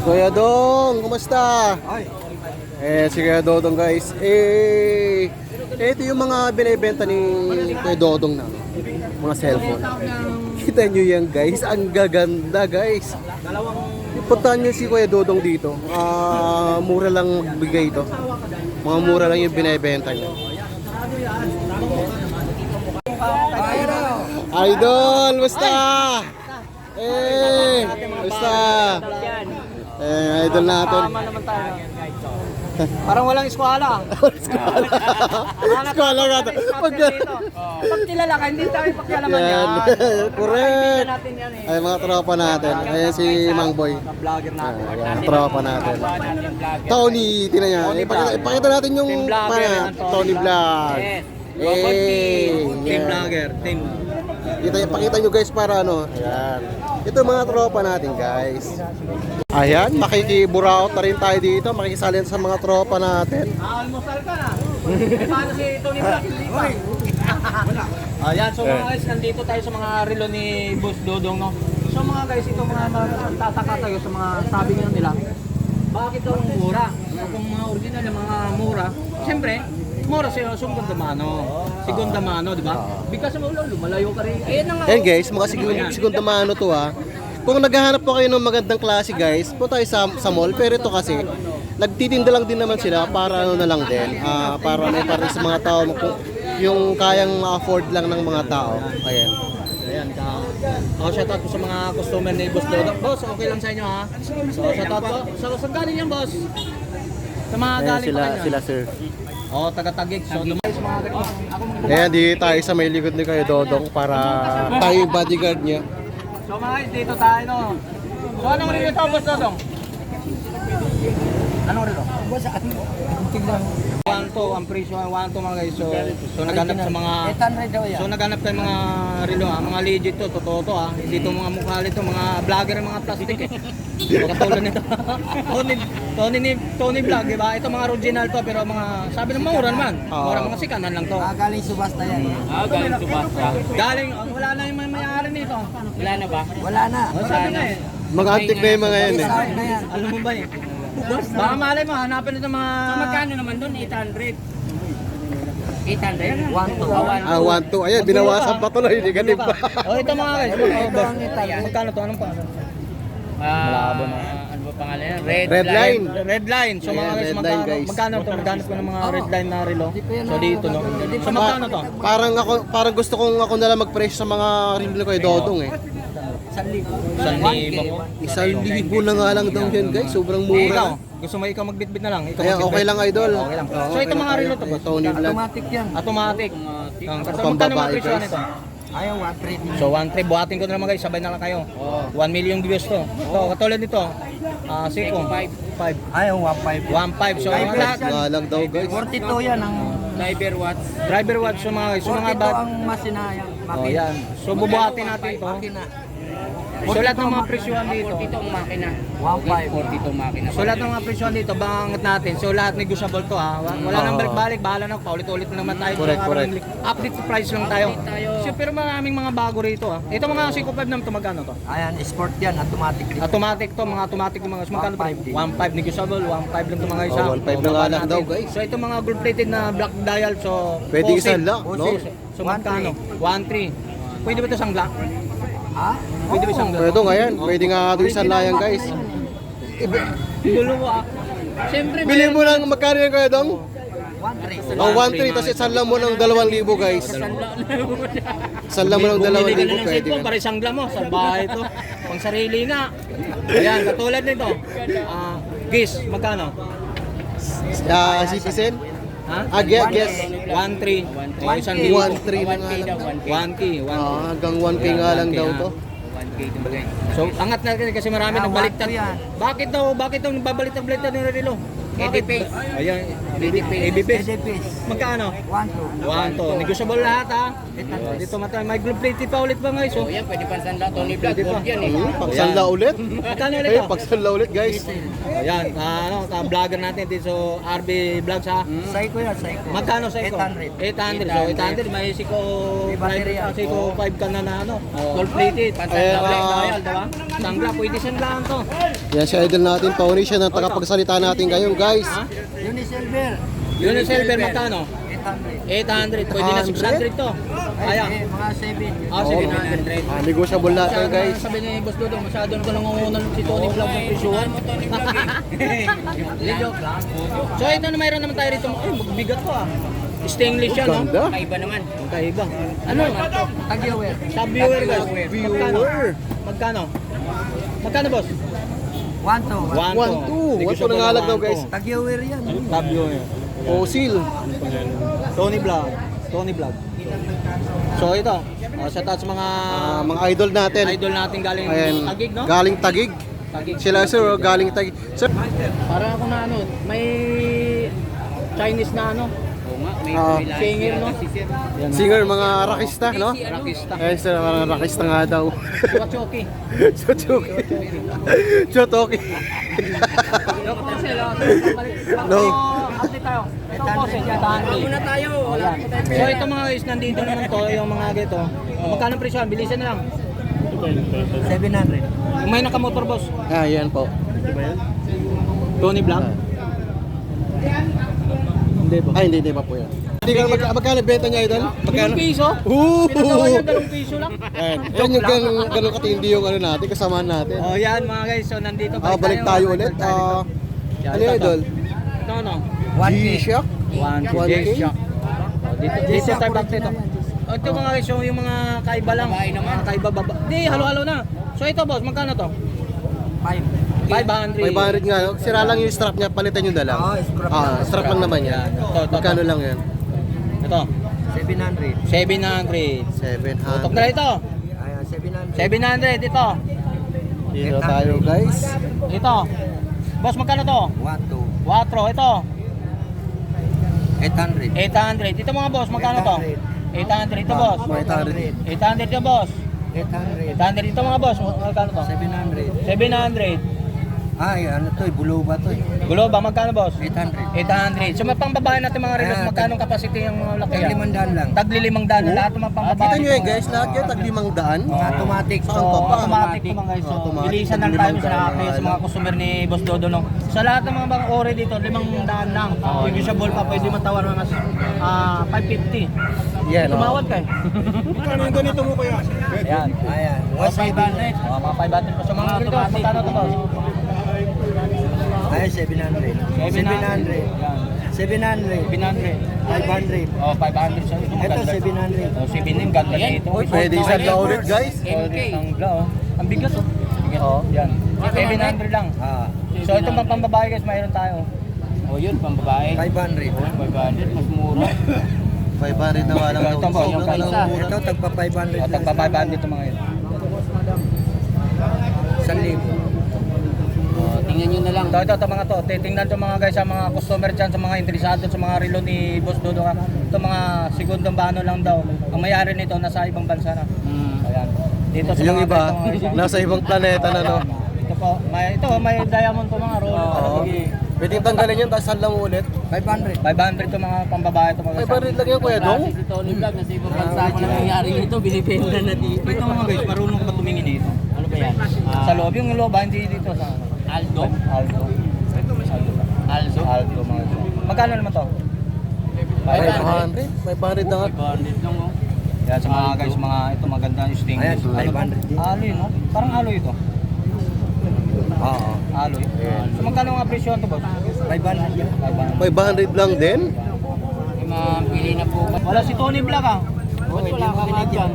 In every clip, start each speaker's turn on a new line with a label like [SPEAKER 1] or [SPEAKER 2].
[SPEAKER 1] Kuya Dong, kumusta? Si Kuya Dodong guys. Ito yung mga binibenta ni Kuya Dodong na mga cellphone. Kita nyo yan guys, ang gaganda guys. Puntahan nyo si Kuya Dodong dito. Mura lang magbigay ito. Mga mura lang yung binibenta niya. Idol, kumusta? Kumusta? Idol natin.
[SPEAKER 2] Parang walang eskwela.
[SPEAKER 1] Eskwela nga ito.
[SPEAKER 2] Pag kilala ka, hindi tayo pakialaman yan.
[SPEAKER 1] Correct.
[SPEAKER 2] Natin yan eh.
[SPEAKER 1] Ay, mga tropa natin. Ayan si Mang Boy.
[SPEAKER 2] Vlogger natin.
[SPEAKER 1] Ayan, tropa natin. Tony, tinan niya. Ipakita natin yung Tony Vlog.
[SPEAKER 2] Team vlogger. Team.
[SPEAKER 1] Pakita nyo guys para ano. Ayan. Ito mga tropa natin guys. Ayan, makikiburaot na rin tayo dito. Makikisalin sa mga tropa natin.
[SPEAKER 2] Almusal ka na. Paano si Tony Vlog? Ayan, so mga guys, nandito tayo sa mga relo ni Boss Dodong, no? So mga guys, ito mga tataka tayo sa mga sabi nila. Bakit daw mura? Kung mga original na mga mura, siyempre, mura siya Segunda Mano. Segunda Mano, di ba? Bigkas mo ulo, lumalayo ka rin. Ayan na nga.
[SPEAKER 1] Ayan guys, mga segunda mano to ha. Kung naghahanap po kayo ng magandang klase guys, punta tayo sa mall. Pero ito kasi, nagtitinda lang din naman sila para ano na lang din. Para may para sa mga tao, yung kayang afford lang ng mga tao. Ayan.
[SPEAKER 2] Ayan ka. Shoutout po sa mga customer ni Boss Dodong. Boss, okay lang sa inyo ha? So, shoutout po. Saan galing yan, boss? Sa mga
[SPEAKER 1] Ayan
[SPEAKER 2] galing pa kayo.
[SPEAKER 1] sila sir.
[SPEAKER 2] Taga-Tagig. So, dumayo sa mga ako
[SPEAKER 1] Ayan, di tayo sa may likod ni Kuya Dodong para tayo yung bodyguard niya.
[SPEAKER 2] So mga guys, dito tayo no. So anong relo to, Boss Dodong? Anong relo? Boss, tingnan. 1 to, ang presyo ay 1 to mga guys. So naghanap sa mga 800 daw yan. So naghanap tayo mga relo mga legit to, totoo to Hindi to mga mukha nito, mga vlogger ng mga plastic eh. Katulad nito. Tony Vlog, di ba? Ito mga original to pero mga sabi ng mura naman. Mura mga sikanan lang to.
[SPEAKER 3] Galing subasta yan.
[SPEAKER 2] Galing subasta. Wala na yung may-ari nito. Wala na ba?
[SPEAKER 3] Wala na.
[SPEAKER 2] Sabi na eh.
[SPEAKER 1] Mga antik na yung mga yan eh.
[SPEAKER 3] Sahod na yan.
[SPEAKER 2] Alam mo ba eh? Baka malay mo, hanapin nito mga...
[SPEAKER 4] So magkano naman doon? 800. 800?
[SPEAKER 1] 1, 2. Ayan, binawasan pa tuloy. Hindi ka pa.
[SPEAKER 2] Ito mga guys. Magkano to? Anong pa?
[SPEAKER 4] Malabo na. Ano ba pangalan yan?
[SPEAKER 1] Red line.
[SPEAKER 2] Red line. So mga
[SPEAKER 1] Ayan,
[SPEAKER 2] guys,
[SPEAKER 1] red line, guys.
[SPEAKER 2] magkano to? Magkano ko ng mga red line na relo? So dito no. So magkano to?
[SPEAKER 1] Parang gusto kong ako na lang mag-presyo sa mga reel ni Kuya Dodong eh.
[SPEAKER 2] 1,000.
[SPEAKER 1] 1,000 na nga lang daw yan guys. Sobrang
[SPEAKER 2] Ikaw,
[SPEAKER 1] mura.
[SPEAKER 2] gusto mo ikaw magbitbit na lang? Ikaw
[SPEAKER 1] Ayan, okay lang idol.
[SPEAKER 2] Okay lang.
[SPEAKER 1] Oo,
[SPEAKER 2] So
[SPEAKER 1] okay
[SPEAKER 2] ito
[SPEAKER 1] lang
[SPEAKER 2] mga
[SPEAKER 1] tayo.
[SPEAKER 2] relo to, boss?
[SPEAKER 1] Tony Vlog.
[SPEAKER 3] Automatic yan.
[SPEAKER 2] Automatic. So magkano
[SPEAKER 1] Pambabae,
[SPEAKER 2] mga presyo
[SPEAKER 1] guys.
[SPEAKER 2] nito?
[SPEAKER 3] Ayaw, 1
[SPEAKER 2] So 1 buhatin ko na naman guys, sabay na lang kayo. 1 million views to. Ito, katulad nito. Siko, 5.
[SPEAKER 3] Ayaw, 1.5.
[SPEAKER 2] 1.5. So ang lahat,
[SPEAKER 1] Nga lang daw guys.
[SPEAKER 3] 42 yan ang...
[SPEAKER 4] Driver watts.
[SPEAKER 2] driver watch so mga guys. So mga
[SPEAKER 3] 42
[SPEAKER 2] bag.
[SPEAKER 3] ang masinayan.
[SPEAKER 2] Oh, yan. So bubuhatin natin ito.
[SPEAKER 3] Makina.
[SPEAKER 2] So lahat ng mga presyuhan dito.
[SPEAKER 4] 42 ang makina.
[SPEAKER 3] 1.5.
[SPEAKER 4] 42 makina.
[SPEAKER 2] So lahat ng mga presyuhan dito, bangat natin. So lahat negotiable to ha. Wala nang balik-balik, bahala na. Paulit-ulit na naman tayo.
[SPEAKER 1] Correct, correct.
[SPEAKER 2] Update price lang tayo. So pero maraming mga bago rito ha. Ito mga Seiko 5 naman to, magkano to?
[SPEAKER 3] Ayan, sport yan. Automatic din.
[SPEAKER 2] Automatic to, mga automatic yung mga magkano to?
[SPEAKER 3] 1.5 din.
[SPEAKER 2] 1.5 negotiable, 1.5 lang to mga isa.
[SPEAKER 1] 1.5 na nga lang daw guys.
[SPEAKER 2] So ito mga gold plated na black dial so
[SPEAKER 1] Pwede
[SPEAKER 2] posted.
[SPEAKER 1] isang lock, no?
[SPEAKER 2] So magkano? 1.3. Pwede ba ito isang black?
[SPEAKER 3] Ha?
[SPEAKER 2] Pwede ba isang black?
[SPEAKER 1] Pwede nga yan. Pwede nga ito isang layang guys.
[SPEAKER 2] Dalawa. Siyempre,
[SPEAKER 1] Bili mo lang magkano yan Kuya Dong?
[SPEAKER 3] 1.3.
[SPEAKER 1] Oh, 1.3 tapos isang lang mo ng 2,000 guys. Isang lang mo ng 2,000 pwede
[SPEAKER 2] ko
[SPEAKER 1] ka.
[SPEAKER 2] para isang mo sa bahay to. Pang sarili nga. Ayan, katulad nito. Guess, magkano?
[SPEAKER 1] Citizen?
[SPEAKER 2] Ha?
[SPEAKER 1] Guess.
[SPEAKER 2] 1.3. O, isang libo.
[SPEAKER 1] 1.3 na nga lang.
[SPEAKER 2] 1K. 1K.
[SPEAKER 1] Hanggang 1K nga lang daw to.
[SPEAKER 4] 1K din ba guys?
[SPEAKER 2] So, angat natin kasi marami nagbaliktad.
[SPEAKER 3] yan.
[SPEAKER 2] Bakit daw nagbabaliktad ng relo?
[SPEAKER 4] Eddie Pay.
[SPEAKER 2] Ayan, ABPs.
[SPEAKER 3] ABPs.
[SPEAKER 2] Magkano?
[SPEAKER 3] 1, 2.
[SPEAKER 2] 1 to. Negotiable lahat ha. Dito matay. May group plate pa ulit ba guys?
[SPEAKER 4] So, yan, pwede pa sanda. Tony Vlog,
[SPEAKER 2] Pwede pa.
[SPEAKER 4] gold yan eh.
[SPEAKER 1] Pagsanla ulit.
[SPEAKER 2] Magkano ulit
[SPEAKER 1] Eh,
[SPEAKER 2] to?
[SPEAKER 1] pagsanla ulit guys.
[SPEAKER 2] Ayan, vlogger natin dito so RB Vlogs ha.
[SPEAKER 3] Psycho yan, psycho.
[SPEAKER 2] Magkano sa iko?
[SPEAKER 3] 800.
[SPEAKER 2] 800. So 800 may Siko
[SPEAKER 3] May battery yan.
[SPEAKER 2] Siko 5 ka na ano. Gold plated.
[SPEAKER 1] Eh,
[SPEAKER 2] Royal, diba? Sangla, pwede sanglaan to.
[SPEAKER 1] Yan si idol natin, Tony. Siya ang tagapagsalita natin ngayon guys.
[SPEAKER 3] Unisilver.
[SPEAKER 2] Unisilver magkano?
[SPEAKER 3] 800.
[SPEAKER 2] 800. Pwede na 600 to. Ayan.
[SPEAKER 3] Mga 7.
[SPEAKER 2] Ah, 700.
[SPEAKER 1] Negotiable natin
[SPEAKER 2] Masyado
[SPEAKER 1] guys.
[SPEAKER 2] sabi ni Boss Dodo, masyado ko lang unang si Tony Vlog ng presyuhan. Hindi joke lang. So ito na mayroon naman tayo rito. Ay, magbigat to ah. Stainless yan, no?
[SPEAKER 1] Ganda.
[SPEAKER 4] Kaiba naman.
[SPEAKER 2] Kaiba. Ano?
[SPEAKER 3] Tag-viewer.
[SPEAKER 2] Sa viewer guys. Magkano?
[SPEAKER 1] Viewer.
[SPEAKER 2] Magkano? Magkano boss?
[SPEAKER 3] 1, 2.
[SPEAKER 1] 1, 2. 1, 2 nangalag daw guys.
[SPEAKER 3] Tag-viewer yan.
[SPEAKER 2] Sa viewer.
[SPEAKER 1] Fossil.
[SPEAKER 2] Tony Vlog. Tony Vlog. So ito, sa taas mga
[SPEAKER 1] Mga idol natin.
[SPEAKER 2] idol natin galing
[SPEAKER 1] Ayan.
[SPEAKER 2] Taguig, no?
[SPEAKER 1] Galing Tagig.
[SPEAKER 2] Taguig.
[SPEAKER 1] Sila sir, galing Tagig. Sir,
[SPEAKER 2] Para ako na ano, may Chinese na ano,
[SPEAKER 4] Oo nga, may
[SPEAKER 1] Ah.
[SPEAKER 4] may live
[SPEAKER 2] singer,
[SPEAKER 4] yan
[SPEAKER 2] no?
[SPEAKER 4] si sir.
[SPEAKER 2] Yan,
[SPEAKER 1] singer, mga rockista, no?
[SPEAKER 2] Rockista.
[SPEAKER 1] Ayan sir, mga rockista nga daw.
[SPEAKER 2] Choki.
[SPEAKER 1] Chotoki. Chotoki.
[SPEAKER 2] No. Update tayo. Ito po sa
[SPEAKER 4] Muna tayo. Wala po tayo.
[SPEAKER 2] So ito mga guys, nandito naman to, yung mga gito. Magkano ang presyo? Bilisan na lang.
[SPEAKER 3] 700.
[SPEAKER 2] Yung may nakamotor boss.
[SPEAKER 1] Ah, yan po.
[SPEAKER 2] Tony Vlog. Hindi po.
[SPEAKER 1] Ay, hindi pa po yan. Hindi ka magkano benta niya idol? Magkano?
[SPEAKER 2] 2 piso?
[SPEAKER 1] Ooh!
[SPEAKER 2] Pinagawa niya 2 piso lang.
[SPEAKER 1] Ayan, yan yung ganun katindi yung ano natin, kasamahan natin.
[SPEAKER 2] Oh, yan mga guys. So nandito
[SPEAKER 1] Balik tayo ulit. Ano yung idol?
[SPEAKER 2] Ito ano?
[SPEAKER 3] 1K.
[SPEAKER 1] G-Shock?
[SPEAKER 2] 1K.
[SPEAKER 1] 1K?
[SPEAKER 2] Oh, dito tayo back dito. Oh, ito mga guys, yung mga kaiba lang. Mga kaiba baba. Hindi, halo-halo na. So ito boss, magkano to?
[SPEAKER 3] 5.
[SPEAKER 2] 500.
[SPEAKER 1] 500 nga. Sira lang yung strap niya, palitan nyo na lang.
[SPEAKER 3] Scrap lang.
[SPEAKER 1] Strap lang naman yan.
[SPEAKER 2] Ito.
[SPEAKER 1] Magkano lang yan?
[SPEAKER 2] Ito.
[SPEAKER 3] 700.
[SPEAKER 2] 700.
[SPEAKER 1] 700.
[SPEAKER 2] Tutok na ito.
[SPEAKER 3] Ayan, 700.
[SPEAKER 2] 700 ito.
[SPEAKER 1] Dito tayo guys.
[SPEAKER 2] Ito. Boss, magkano to?
[SPEAKER 3] 1,
[SPEAKER 2] 4. Ito.
[SPEAKER 3] 2. 800.
[SPEAKER 2] 800. Ito mga boss, magkano to? 800 ito boss.
[SPEAKER 1] 800.
[SPEAKER 2] 800 ito boss.
[SPEAKER 3] 800.
[SPEAKER 2] 800 ito mga boss, magkano to?
[SPEAKER 3] 700.
[SPEAKER 2] 700.
[SPEAKER 3] Ay, ano to eh, bulo ba to eh?
[SPEAKER 2] Gulo ba, magkano boss?
[SPEAKER 3] 800.
[SPEAKER 2] 800. So pang babae natin mga relos,
[SPEAKER 3] Ayan,
[SPEAKER 2] magkano capacity yung mga laki?
[SPEAKER 3] Tag 500 lang.
[SPEAKER 2] Tagli 500 lahat ng mga pang babae.
[SPEAKER 1] Kita nyo eh guys, lahat yan tag 500.
[SPEAKER 3] Mga automatic.
[SPEAKER 1] Saan
[SPEAKER 2] So,
[SPEAKER 1] pa pa?
[SPEAKER 2] automatic to mga guys. So,
[SPEAKER 1] Automatic.
[SPEAKER 2] bilisan lang tayo sa nakakaya sa mga customer ni Boss Dodo. No? Sa lahat ng mga ore dito, 500 lang. Negotiable pa, pwede matawar mga 550.
[SPEAKER 1] Yan,
[SPEAKER 2] Tumawad ka eh.
[SPEAKER 1] Magkano yung ganito mo kuya?
[SPEAKER 2] Ayan.
[SPEAKER 3] Ayan.
[SPEAKER 2] Mga 500. Mga 500 pa sa mga automatic. Magkano to boss?
[SPEAKER 3] Ayan, 700. 700. 700.
[SPEAKER 2] 700.
[SPEAKER 3] 500.
[SPEAKER 2] Oh, 500 sa ito.
[SPEAKER 3] Ito,
[SPEAKER 2] maganda.
[SPEAKER 3] 700.
[SPEAKER 2] Oh, 700 ganda dito.
[SPEAKER 1] Pwede isang na ulit guys.
[SPEAKER 2] MK. Ang bigat oh. Oh, yan. 700 lang.
[SPEAKER 3] Ah,
[SPEAKER 2] So ito pang pambabae guys, mayroon tayo.
[SPEAKER 4] O yun, pambabae.
[SPEAKER 3] 500.
[SPEAKER 4] 500, mas mura.
[SPEAKER 1] 500 na nga lang.
[SPEAKER 2] Ito po, yung kaisa.
[SPEAKER 3] Ito, tagpa 500
[SPEAKER 2] O,
[SPEAKER 3] lang.
[SPEAKER 2] tagpa 500 ito mga yun.
[SPEAKER 3] 1,000.
[SPEAKER 4] O, tingnan nyo na lang.
[SPEAKER 2] Ito mga to. Titingnan to mga guys sa mga customer dyan, sa mga interesado sa mga relo ni Boss Dodo. Ito mga segundong bano lang daw. Ang mayari nito nasa ibang bansa na. Ayan. Dito sa
[SPEAKER 1] Yung
[SPEAKER 2] mga
[SPEAKER 1] iba,
[SPEAKER 2] guys,
[SPEAKER 1] nasa ibang planeta na no.
[SPEAKER 2] Ito po, may diamond to mga roll.
[SPEAKER 1] Oo. Pwede tanggalin yan, tapos saan lang ulit.
[SPEAKER 3] 500.
[SPEAKER 2] 500 to mga pambabae to mga
[SPEAKER 1] 500 lang yan kuya Dong.
[SPEAKER 4] Si Tony Vlog, nasa ibang bansa. Ano nangyari nito? Binibenta na dito.
[SPEAKER 2] Ito mga guys, marunong ka tumingin dito.
[SPEAKER 4] Ano ba yan?
[SPEAKER 2] Sa loob, yung loob, hindi dito sa
[SPEAKER 4] Aldo?
[SPEAKER 2] Aldo. Aldo mga guys. Magkano naman to?
[SPEAKER 1] 500? 500 na nga.
[SPEAKER 4] 500 lang oh.
[SPEAKER 2] Yan sa mga guys, mga ito maganda yung sting.
[SPEAKER 3] Ayan, 500 din.
[SPEAKER 2] Alloy, no? Parang alloy ito.
[SPEAKER 3] Oo.
[SPEAKER 2] Alloy. So magkano ang presyo to, boss?
[SPEAKER 3] 500 yan.
[SPEAKER 1] 500 lang din.
[SPEAKER 4] May mga pili na po.
[SPEAKER 2] Wala si Tony Vlog ah.
[SPEAKER 3] Oo, hindi mo binigyan.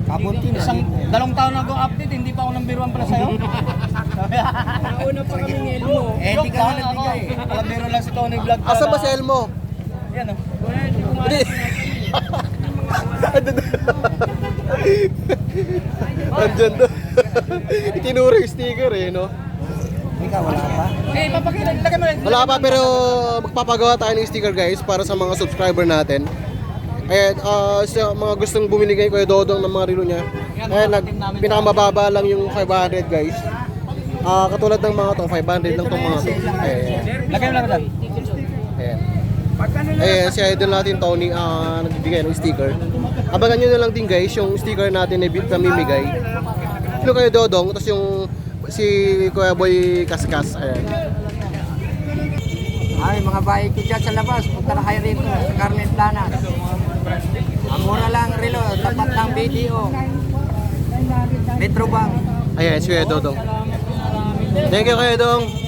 [SPEAKER 3] Kabunti na.
[SPEAKER 2] Dalawang taon na update, hindi pa ako nang biruan pala sa'yo.
[SPEAKER 4] Nauna pa kami ng Elmo.
[SPEAKER 3] Eh, hindi ka na nagbigay.
[SPEAKER 2] Alam, biro lang si Tony Vlog.
[SPEAKER 1] Asa ba si Elmo?
[SPEAKER 2] Yan oh.
[SPEAKER 1] Hindi. Andyan doon. Itinuro yung sticker eh, no?
[SPEAKER 3] Ikaw, wala pa?
[SPEAKER 2] Eh, papakita, lagay mo rin.
[SPEAKER 1] Wala pa pero magpapagawa tayo ng sticker guys para sa mga subscriber natin. Ayan, sa mga gustong bumili kay Kuya Dodong ng mga relo niya. Ayan, pinakamababa lang yung 500 guys. Katulad ng mga to, 500 lang tong mga to. Ayan.
[SPEAKER 2] Lagay mo lang dyan.
[SPEAKER 1] Ayan. Ayan, si idol natin Tony nagbibigay ng sticker. Abangan nyo na lang din guys yung sticker natin na namimigay. Ito Kuya Dodong, tapos yung si Kuya Boy Kaskas. Ayan.
[SPEAKER 3] Ay, mga bahay ko dyan sa labas, punta na kayo rito sa Carmen Planas. Ang mura lang relo, tapat ng BDO. Metrobank.
[SPEAKER 1] Ayan, si Kuya Dodong. Thank you Kuya Dodong.